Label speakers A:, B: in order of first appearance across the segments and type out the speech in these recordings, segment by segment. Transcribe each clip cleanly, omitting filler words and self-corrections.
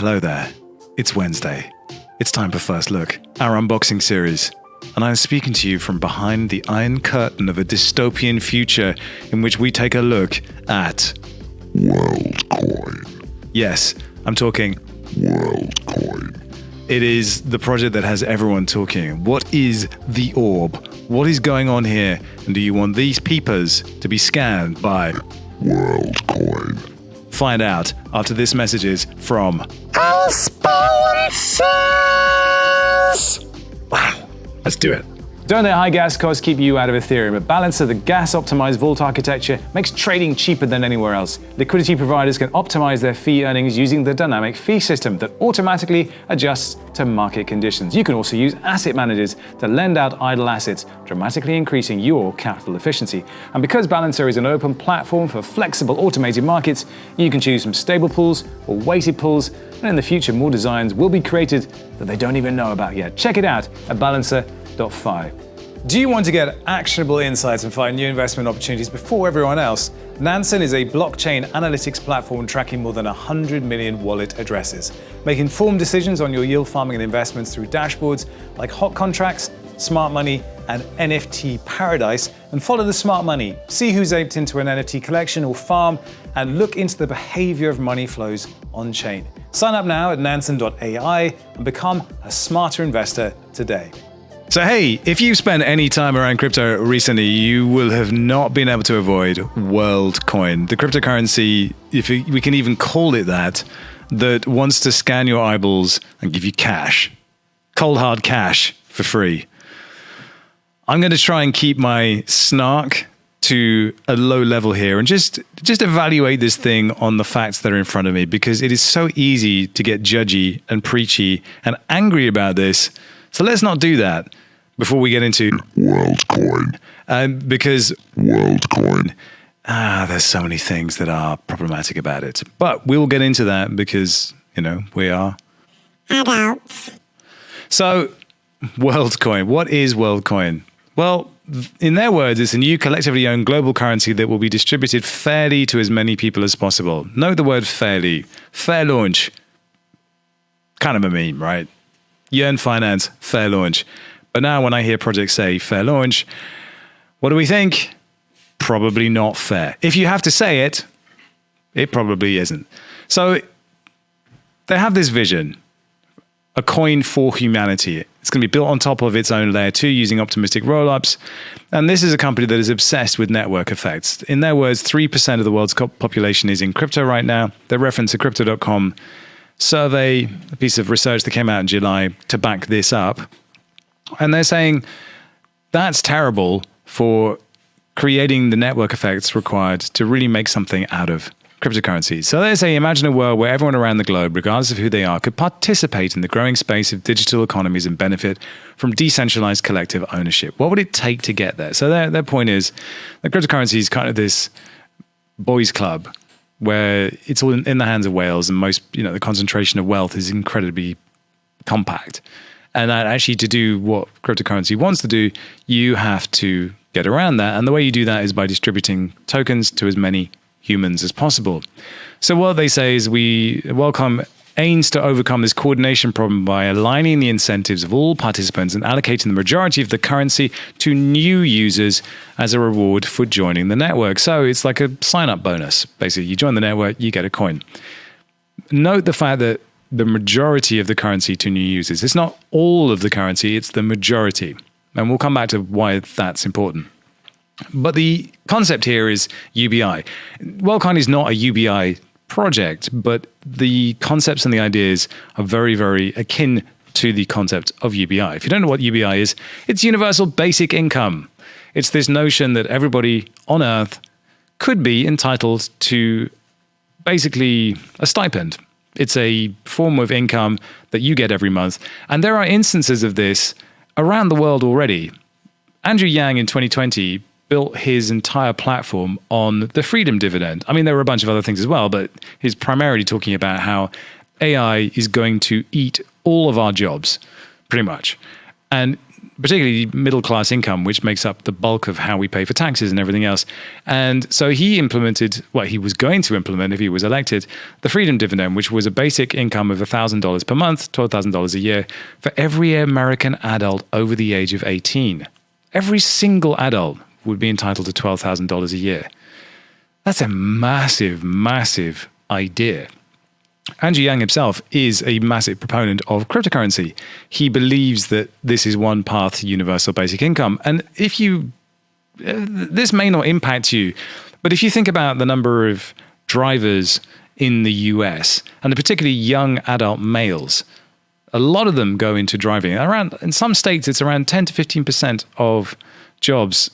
A: Hello there. It's Wednesday. It's time for First Look, our unboxing series. And I'm speaking to you from behind the iron curtain of a dystopian future in which we take a look at
B: Worldcoin.
A: Yes, I'm talking
B: Worldcoin.
A: It is the project that has everyone talking. What is the Orb? What is going on here? And do you want these peepers to be scanned by
B: Worldcoin?
A: Find out after this messages from
B: Our sponsors!
A: Wow. Let's do it.
C: Don't let high gas costs keep you out of Ethereum. A Balancer, the gas-optimized vault architecture, makes trading cheaper than anywhere else. Liquidity providers can optimize their fee earnings using the dynamic fee system that automatically adjusts to market conditions. You can also use asset managers to lend out idle assets, dramatically increasing your capital efficiency. And because Balancer is an open platform for flexible automated markets, you can choose from stable pools or weighted pools, and in the future more designs will be created that they don't even know about yet. Check it out at Balancer.fi. Do you want to get actionable insights and find new investment opportunities before everyone else? Nansen is a blockchain analytics platform tracking more than 100 million wallet addresses. Make informed decisions on your yield farming and investments through dashboards like hot contracts, smart money, and NFT paradise, and follow the smart money. See who's aped into an NFT collection or farm, and look into the behavior of money flows on chain. Sign up now at nansen.ai and become a smarter investor today.
A: So hey, if you've spent any time around crypto recently, you will have not been able to avoid Worldcoin, the cryptocurrency, if we can even call it that wants to scan your eyeballs and give you cash, cold hard cash for free. I'm going to try and keep my snark to a low level here and just evaluate this thing on the facts that are in front of me, because it is so easy to get judgy and preachy and angry about this. So let's not do that before we get into
B: Worldcoin.
A: Because
B: Worldcoin.
A: there's so many things that are problematic about it. But we'll get into that because, we are
B: Adults.
A: So, Worldcoin. What is Worldcoin? Well, in their words, it's a new collectively owned global currency that will be distributed fairly to as many people as possible. Note the word fairly. Fair launch. Kind of a meme, right? Yearn Finance, fair launch. But now when I hear projects say fair launch, what do we think? Probably not fair. If you have to say it, it probably isn't. So they have this vision, a coin for humanity. It's going to be built on top of its own layer 2 using optimistic rollups. And this is a company that is obsessed with network effects. In their words, 3% of the world's population is in crypto right now. They reference a crypto.com survey, a piece of research that came out in July to back this up. And they're saying that's terrible for creating the network effects required to really make something out of cryptocurrencies. So they say, imagine a world where everyone around the globe, regardless of who they are, could participate in the growing space of digital economies and benefit from decentralized collective ownership. What would it take to get there? So their point is that cryptocurrency is kind of this boys' club where it's all in the hands of whales, and most, the concentration of wealth is incredibly compact. And actually, to do what cryptocurrency wants to do, you have to get around that. And the way you do that is by distributing tokens to as many humans as possible. So what they say is Worldcoin aims to overcome this coordination problem by aligning the incentives of all participants and allocating the majority of the currency to new users as a reward for joining the network. So it's like a sign-up bonus. Basically, you join the network, you get a coin. Note the fact that the majority of the currency to new users. It's not all of the currency, it's the majority. And we'll come back to why that's important. But the concept here is UBI. Worldcoin is not a UBI project, but the concepts and the ideas are very, very akin to the concept of UBI. If you don't know what UBI is, it's universal basic income. It's this notion that everybody on Earth could be entitled to basically a stipend. It's a form of income that you get every month. And there are instances of this around the world already. Andrew Yang in 2020 built his entire platform on the freedom dividend. I mean, there were a bunch of other things as well, but he's primarily talking about how AI is going to eat all of our jobs, pretty much. And particularly middle-class income, which makes up the bulk of how we pay for taxes and everything else. And so he implemented, what he was going to implement if he was elected, the freedom dividend, which was a basic income of $1,000 per month, $12,000 a year, for every American adult over the age of 18. Every single adult would be entitled to $12,000 a year. That's a massive, massive idea. Andrew Yang himself is a massive proponent of cryptocurrency. He believes that this is one path to universal basic income. And if you, this may not impact you, but if you think about the number of drivers in the US, and particularly young adult males, a lot of them go into driving. Around, in some states, it's around 10 to 15% of jobs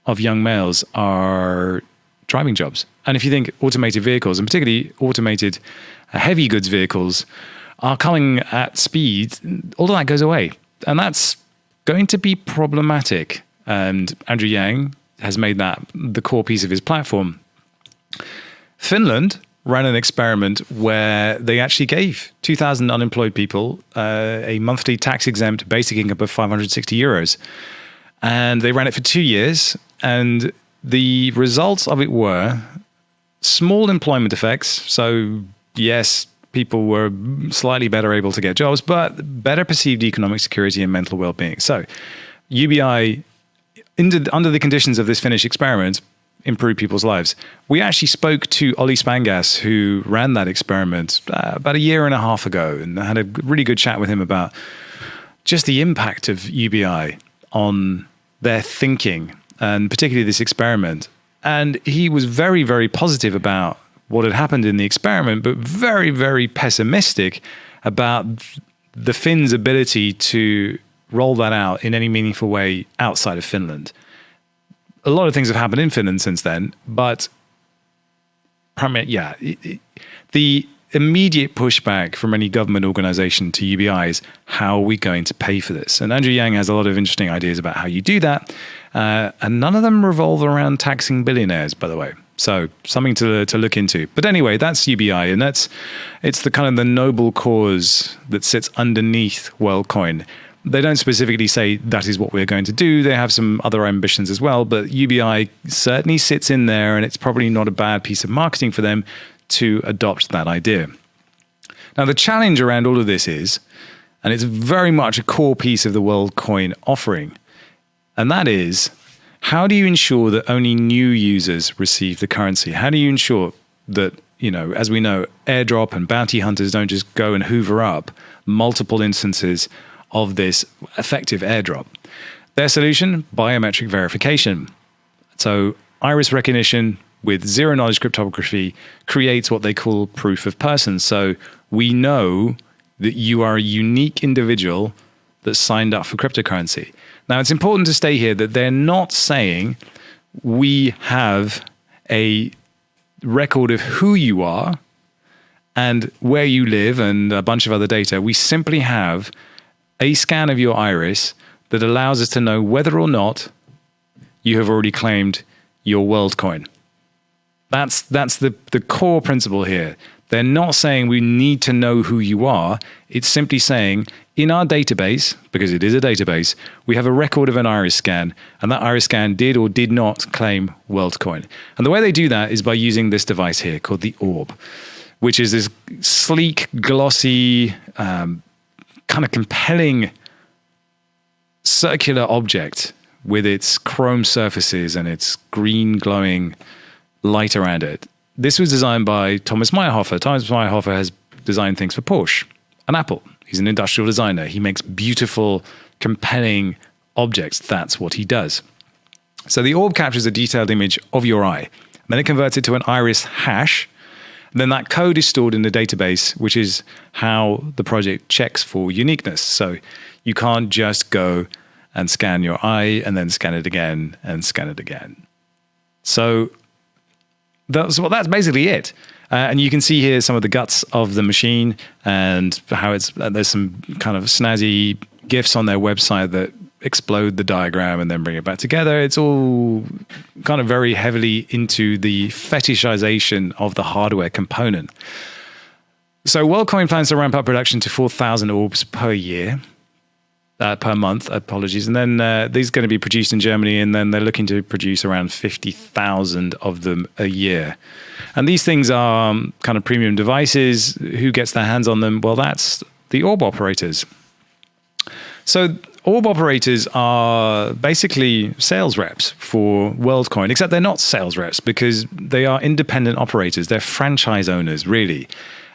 A: of young males are driving jobs. And if you think automated vehicles, and particularly automated heavy goods vehicles, are coming at speed, all of that goes away. And that's going to be problematic. And Andrew Yang has made that the core piece of his platform. Finland ran an experiment where they actually gave 2,000 unemployed people a monthly tax-exempt basic income of 560 euros. And they ran it for 2 years. And the results of it were small employment effects. So, yes, people were slightly better able to get jobs, but better perceived economic security and mental well-being. So, UBI, under the conditions of this Finnish experiment, improved people's lives. We actually spoke to Olli Spangas, who ran that experiment about a year and a half ago, and had a really good chat with him about just the impact of UBI on their thinking, and particularly this experiment. And he was very, very positive about what had happened in the experiment, but very, very pessimistic about the Finns' ability to roll that out in any meaningful way outside of Finland. A lot of things have happened in Finland since then, but the immediate pushback from any government organization to UBI is, how are we going to pay for this? And Andrew Yang has a lot of interesting ideas about how you do that. And none of them revolve around taxing billionaires, by the way. So something to look into. But anyway, that's UBI, and it's the kind of the noble cause that sits underneath Worldcoin. They don't specifically say that is what we're going to do. They have some other ambitions as well, but UBI certainly sits in there, and it's probably not a bad piece of marketing for them to adopt that idea. Now, the challenge around all of this is, and it's very much a core piece of the Worldcoin offering, and that is, how do you ensure that only new users receive the currency? How do you ensure that, as we know, airdrop and bounty hunters don't just go and hoover up multiple instances of this effective airdrop? Their solution, biometric verification. So iris recognition with zero-knowledge cryptography creates what they call proof of person. So we know that you are a unique individual that signed up for cryptocurrency. Now, it's important to state here that they're not saying we have a record of who you are and where you live and a bunch of other data. We simply have a scan of your iris that allows us to know whether or not you have already claimed your Worldcoin. That's the core principle here. They're not saying we need to know who you are. It's simply saying, in our database, because it is a database, we have a record of an iris scan, and that iris scan did or did not claim Worldcoin. And the way they do that is by using this device here called the Orb, which is this sleek, glossy, kind of compelling circular object with its chrome surfaces and its green glowing light around it. This was designed by Thomas Meyerhofer. Thomas Meyerhofer has designed things for Porsche and Apple. He's an industrial designer. He makes beautiful, compelling objects. That's what he does. So the Orb captures a detailed image of your eye, and then it converts it to an iris hash. And then that code is stored in the database, which is how the project checks for uniqueness. So you can't just go and scan your eye and then scan it again and scan it again. So that's basically it. And you can see here some of the guts of the machine and how there's some kind of snazzy GIFs on their website that explode the diagram and then bring it back together. It's all kind of very heavily into the fetishization of the hardware component. So Worldcoin plans to ramp up production to 4,000 orbs per year. per month, apologies. And then these are going to be produced in Germany, and then they're looking to produce around 50,000 of them a year. And these things are kind of premium devices. Who gets their hands on them? Well, that's the Orb Operators. So Orb Operators are basically sales reps for Worldcoin, except they're not sales reps because they are independent operators. They're franchise owners, really.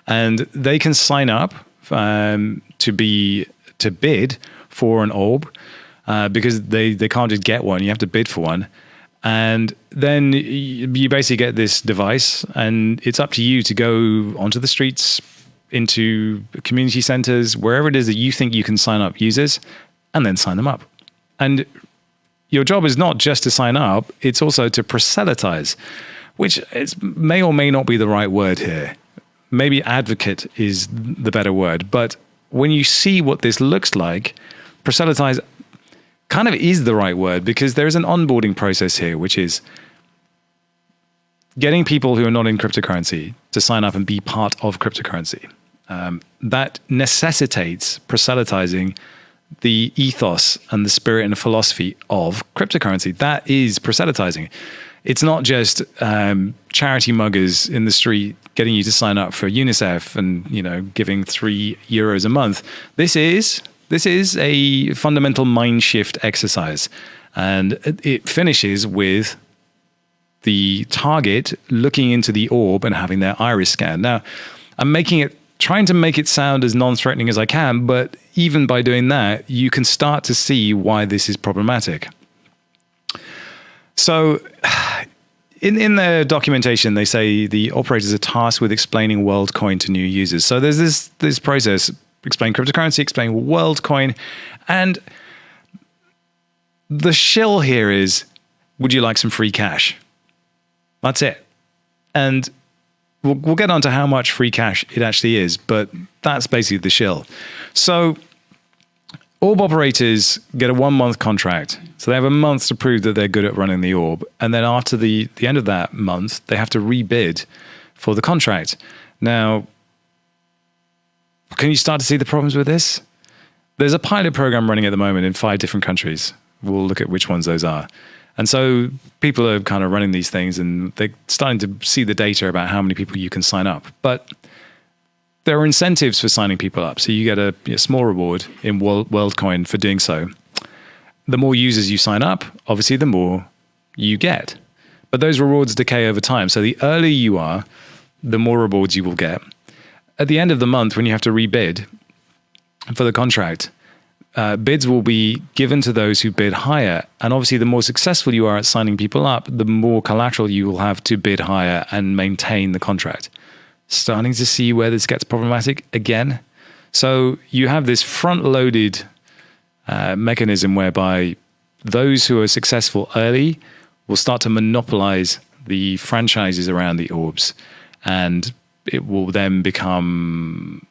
A: And they can sign up to bid for an orb because they can't just get one. You have to bid for one. And then you basically get this device, and it's up to you to go onto the streets, into community centers, wherever it is that you think you can sign up users, and then sign them up. And your job is not just to sign up, it's also to proselytize, which may or may not be the right word here. Maybe advocate is the better word. But when you see what this looks like, proselytize kind of is the right word, because there is an onboarding process here, which is getting people who are not in cryptocurrency to sign up and be part of cryptocurrency. That necessitates proselytizing the ethos and the spirit and the philosophy of cryptocurrency. That is proselytizing. It's not just charity muggers in the street getting you to sign up for UNICEF and giving €3 a month. This is a fundamental mind shift exercise, and it finishes with the target looking into the orb and having their iris scanned. Now, I'm trying to make it sound as non-threatening as I can, but even by doing that, you can start to see why this is problematic. So in their documentation, they say the operators are tasked with explaining Worldcoin to new users. So there's this process: explain cryptocurrency, explain Worldcoin, and the shill here is, would you like some free cash? That's it. And we'll get on to how much free cash it actually is, but that's basically the shill. So Orb Operators get a 1-month contract. So they have a month to prove that they're good at running the orb. And then after the end of that month, they have to rebid for the contract. Now, can you start to see the problems with this? There's a pilot program running at the moment in 5 different countries. We'll look at which ones those are. And so people are kind of running these things, and they're starting to see the data about how many people you can sign up. But there are incentives for signing people up. So you get a small reward in Worldcoin for doing so. The more users you sign up, obviously the more you get. But those rewards decay over time. So the earlier you are, the more rewards you will get. At the end of the month, when you have to rebid for the contract, bids will be given to those who bid higher. And obviously, the more successful you are at signing people up, the more collateral you will have to bid higher and maintain the contract. Starting to see where this gets problematic again. So you have this front-loaded mechanism whereby those who are successful early will start to monopolize the franchises around the orbs. And it will then become...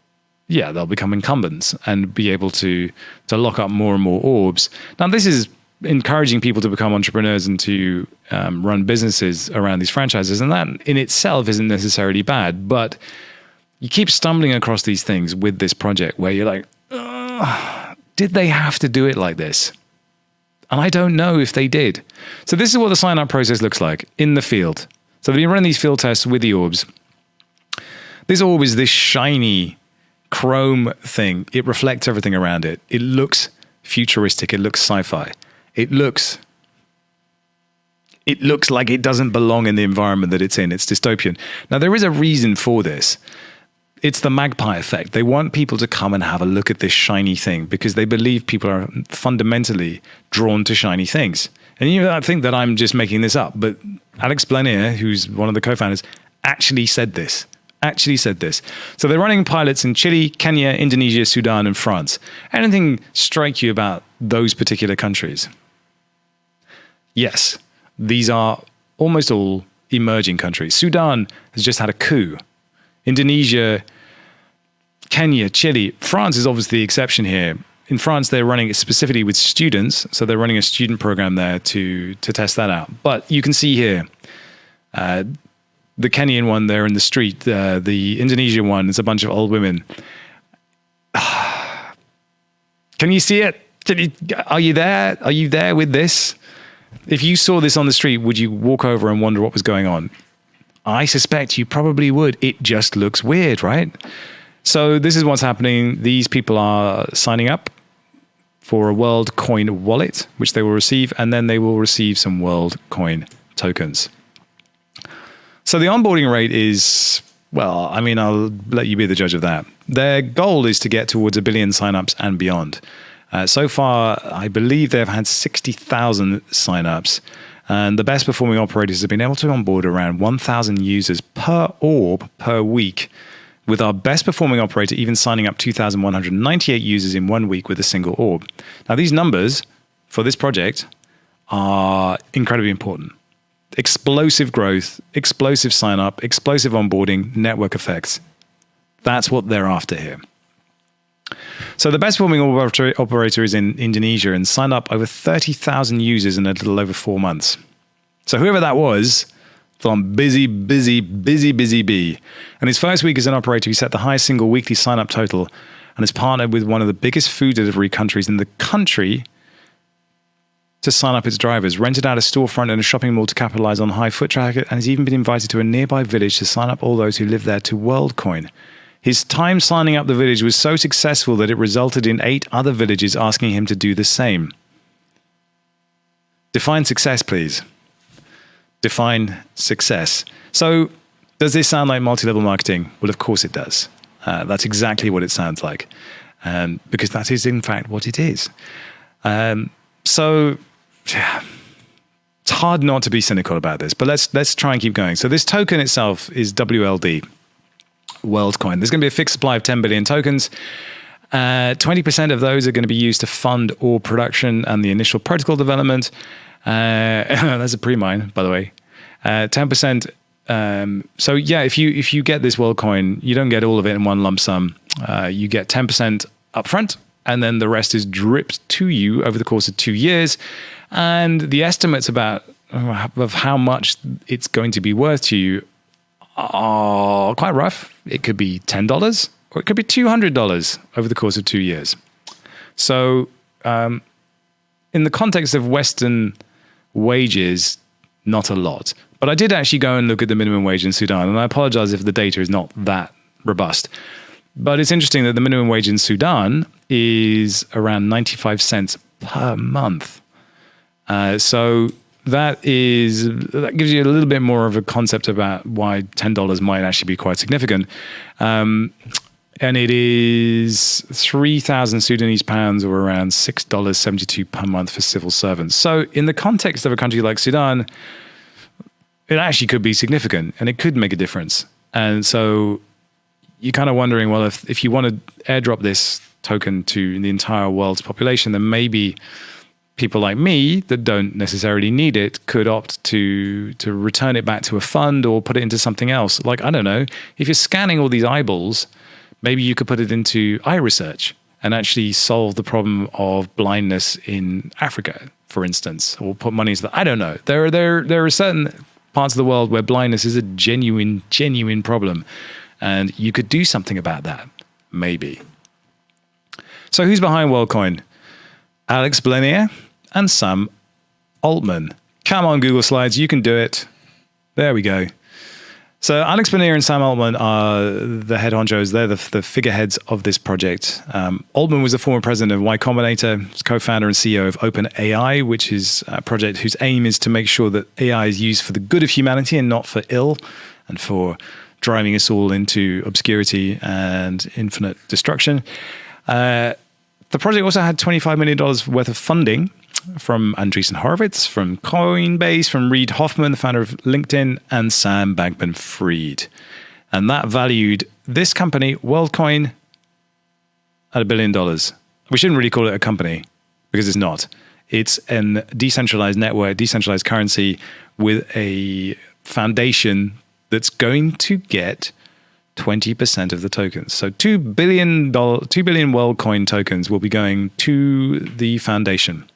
A: they'll become incumbents and be able to lock up more and more orbs. Now, this is encouraging people to become entrepreneurs and to run businesses around these franchises. And that in itself isn't necessarily bad, but you keep stumbling across these things with this project where you're like, did they have to do it like this? And I don't know if they did. So this is what the sign-up process looks like in the field. So they've been running these field tests with the orbs. This orb is this shiny chrome thing. It reflects everything around it. It looks futuristic. It looks sci-fi. It looks like it doesn't belong in the environment that it's in. It's dystopian. Now, there is a reason for this. It's the magpie effect. They want people to come and have a look at this shiny thing because they believe people are fundamentally drawn to shiny things. And I think that I'm just making this up, but Alex Blanier, who's one of the co-founders, actually said this. So they're running pilots in Chile, Kenya, Indonesia, Sudan, and France. Anything strike you about those particular countries? Yes, these are almost all emerging countries. Sudan has just had a coup. Indonesia, Kenya, Chile. France is obviously the exception here. In France, they're running it specifically with students. So they're running a student program there to test that out. But you can see here, the Kenyan one there in the street, the Indonesian one, it's a bunch of old women. Can you see it? Are you there? Are you there with this? If you saw this on the street, would you walk over and wonder what was going on? I suspect you probably would. It just looks weird, right? So this is what's happening. These people are signing up for a Worldcoin wallet, which they will receive, and then they will receive some Worldcoin tokens. So the onboarding rate is, well, I mean, I'll let you be the judge of that. Their goal is to get towards 1 billion signups and beyond. So far, I believe they've had 60,000 signups, and the best performing operators have been able to onboard around 1,000 users per orb per week, with our best performing operator even signing up 2,198 users in 1 week with a single orb. Now, these numbers for this project are incredibly important. Explosive growth, explosive sign up, explosive onboarding, network effects. That's what they're after here. So the best performing operator is in Indonesia and signed up over 30,000 users in a little over 4 months. So whoever that was, on busy bee. And his first week as an operator, he set the highest single weekly sign up total and has partnered with one of the biggest food delivery countries in the country to sign up its drivers, rented out a storefront and a shopping mall to capitalize on high foot traffic, and has even been invited to a nearby village to sign up all those who live there to Worldcoin. His time signing up the village was so successful that it resulted in 8 other villages asking him to do the same. Define success, please. Define success. So, does this sound like multi-level marketing? Well, of course it does. That's exactly what it sounds like, because that is in fact what it is. So, it's hard not to be cynical about this, but let's try and keep going. So, this token itself is WLD, Worldcoin. There's going to be a fixed supply of 10 billion tokens. 20% of those are going to be used to fund all production and the initial protocol development. That's a pre-mine, by the way. 10%. So yeah, if you get this Worldcoin, you don't get all of it in one lump sum. You get 10% upfront, and then the rest is dripped to you over the course of 2 years. And the estimates of how much it's going to be worth to you are quite rough. It could be $10 or it could be $200 over the course of 2 years. So in the context of Western wages, not a lot. But I did actually go and look at the minimum wage in Sudan, and I apologize if the data is not that robust. But it's interesting that the minimum wage in Sudan is around 95 cents per month. So that gives you a little bit more of a concept about why $10 might actually be quite significant. And it is 3,000 Sudanese pounds, or around $6.72 per month for civil servants. So in the context of a country like Sudan, it actually could be significant and it could make a difference. And so you're kind of wondering, well, if you want to airdrop this token to the entire world's population, then maybe people like me that don't necessarily need it could opt to return it back to a fund or put it into something else. Like, I don't know, if you're scanning all these eyeballs, maybe you could put it into eye research and actually solve the problem of blindness in Africa, for instance, or put money into that. I don't know. There are certain parts of the world where blindness is a genuine problem, and you could do something about that, maybe. So who's behind Worldcoin? Alex Blanier and Sam Altman. Come on, Google Slides, you can do it. There we go. So Alex Blanier and Sam Altman are the head honchos. They're the figureheads of this project. Altman was the former president of Y Combinator, co-founder and CEO of OpenAI, which is a project whose aim is to make sure that AI is used for the good of humanity and not for ill, and for driving us all into obscurity and infinite destruction. The project also had $25 million worth of funding from Andreessen Horowitz, from Coinbase, from Reid Hoffman, the founder of LinkedIn, and Sam Bankman-Fried. And that valued this company, Worldcoin, at $1 billion. We shouldn't really call it a company, because it's not. It's a decentralized network, decentralized currency with a foundation that's going to get 20% of the tokens. So $2 billion Worldcoin tokens will be going to the foundation.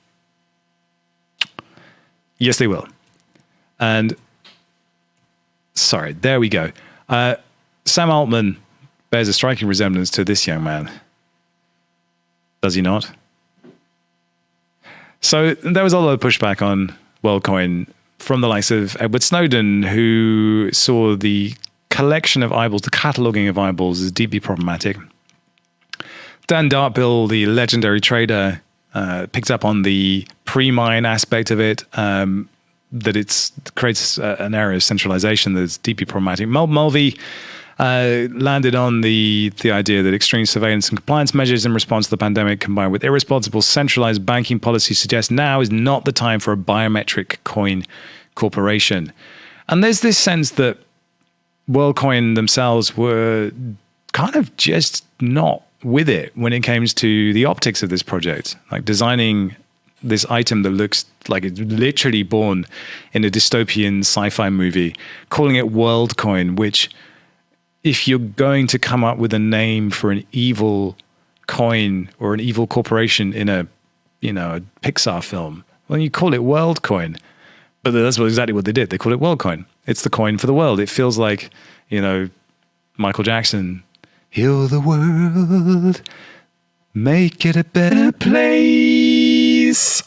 A: Yes, they will. And sorry, there we go. Sam Altman bears a striking resemblance to this young man. Does he not? So there was a lot of pushback on Worldcoin from the likes of Edward Snowden, who saw the collection of eyeballs, the cataloging of eyeballs, as deeply problematic. Dan Dartbill, the legendary trader, picked up on the pre-mine aspect of it, that it creates an area of centralization that's deeply problematic. Mulvey landed on the idea that extreme surveillance and compliance measures in response to the pandemic combined with irresponsible centralized banking policy suggest now is not the time for a biometric coin corporation. And there's this sense that Worldcoin themselves were kind of just not with it when it came to the optics of this project, like designing this item that looks like it's literally born in a dystopian sci-fi movie, calling it Worldcoin, which, if you're going to come up with a name for an evil coin or an evil corporation in a Pixar film, well, you call it Worldcoin. But that's exactly what they did. They call it Worldcoin. It's the coin for the world. It feels like, Michael Jackson, heal the world, make it a better place.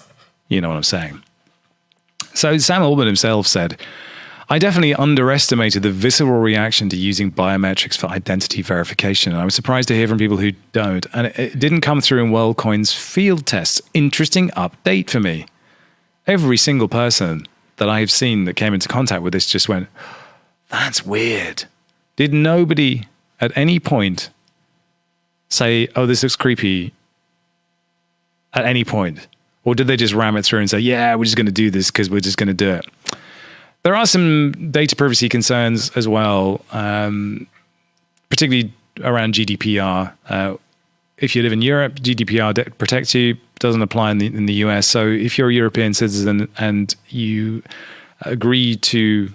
A: You know what I'm saying? So Sam Altman himself said, I definitely underestimated the visceral reaction to using biometrics for identity verification. And I was surprised to hear from people who don't. And it didn't come through in Worldcoin's field tests. Interesting update for me. Every single person that I've seen that came into contact with this just went, that's weird. Did nobody at any point say, oh, this looks creepy at any point? Or did they just ram it through and say, yeah, we're just going to do this because we're just going to do it? There are some data privacy concerns as well, particularly around GDPR. If you live in Europe, GDPR protects you, doesn't apply in the US. So if you're a European citizen and you agree to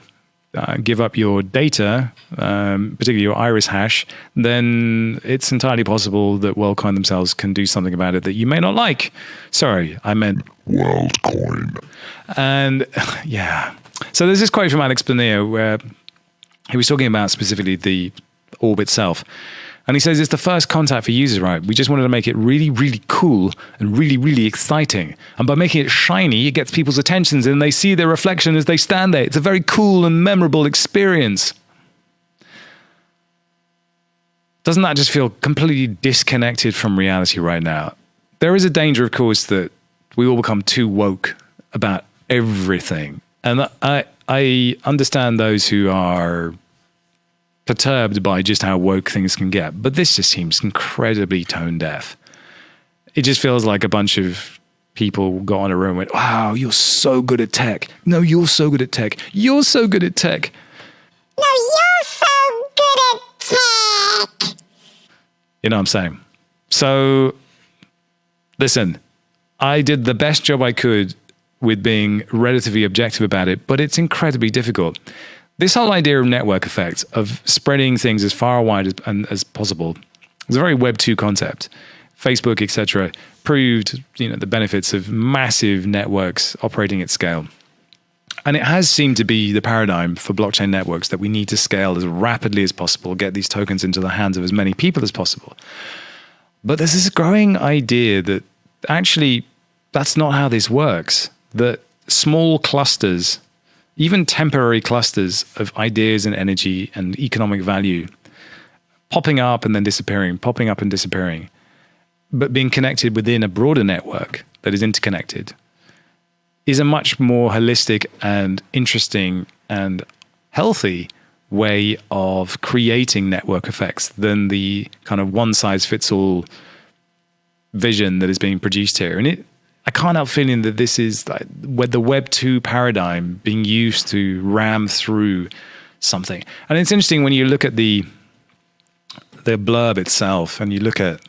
A: give up your data, particularly your iris hash, then it's entirely possible that Worldcoin themselves can do something about it that you may not like. Sorry, I meant
B: Worldcoin.
A: And yeah. So there's this quote from Alex Planier where he was talking about specifically the orb itself. And he says it's the first contact for users, right? We just wanted to make it really, really cool and really, really exciting. And by making it shiny, it gets people's attentions and they see their reflection as they stand there. It's a very cool and memorable experience. Doesn't that just feel completely disconnected from reality right now? There is a danger, of course, that we all become too woke about everything. And I understand those who are perturbed by just how woke things can get, but this just seems incredibly tone deaf. It just feels like a bunch of people got in a room and went, wow, you're so good at tech. No, you're so good at tech. You're so good at tech.
B: No, you're so good at tech.
A: You know what I'm saying? So, listen, I did the best job I could with being relatively objective about it, but it's incredibly difficult. This whole idea of network effects, of spreading things as far wide as possible, is a very Web 2 concept. Facebook, etc., proved the benefits of massive networks operating at scale. And it has seemed to be the paradigm for blockchain networks that we need to scale as rapidly as possible, get these tokens into the hands of as many people as possible. But there's this growing idea that actually that's not how this works, that small clusters, even temporary clusters of ideas and energy and economic value, popping up and then disappearing, popping up and disappearing, but being connected within a broader network that is interconnected, is a much more holistic and interesting and healthy way of creating network effects than the kind of one-size-fits-all vision that is being produced here. And I can't help feeling that this is like the Web 2 paradigm being used to ram through something. And it's interesting when you look at the blurb itself and you look at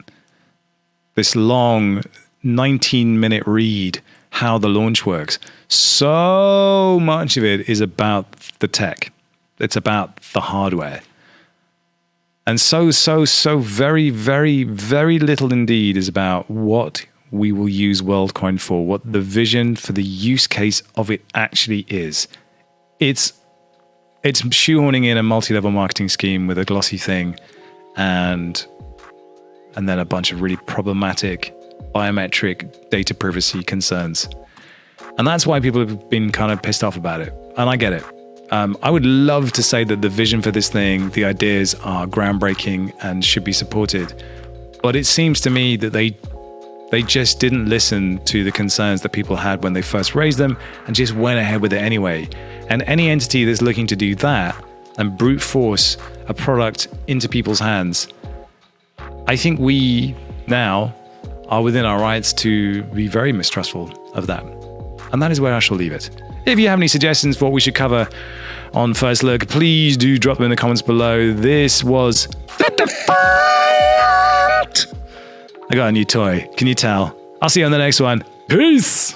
A: this long 19-minute read, how the launch works. So much of it is about the tech. It's about the hardware. And so very, very, very little indeed is about what we will use Worldcoin for, what the vision for the use case of it actually is. It's shoehorning in a multi-level marketing scheme with a glossy thing and then a bunch of really problematic biometric data privacy concerns. And that's why people have been kind of pissed off about it. And I get it. I would love to say that the vision for this thing, the ideas are groundbreaking and should be supported. But it seems to me that they just didn't listen to the concerns that people had when they first raised them and just went ahead with it anyway. And any entity that's looking to do that and brute force a product into people's hands, I think we now are within our rights to be very mistrustful of that. And that is where I shall leave it. If you have any suggestions for what we should cover on First Look, please do drop them in the comments below. This was the Defiant! I got a new toy. Can you tell? I'll see you on the next one. Peace!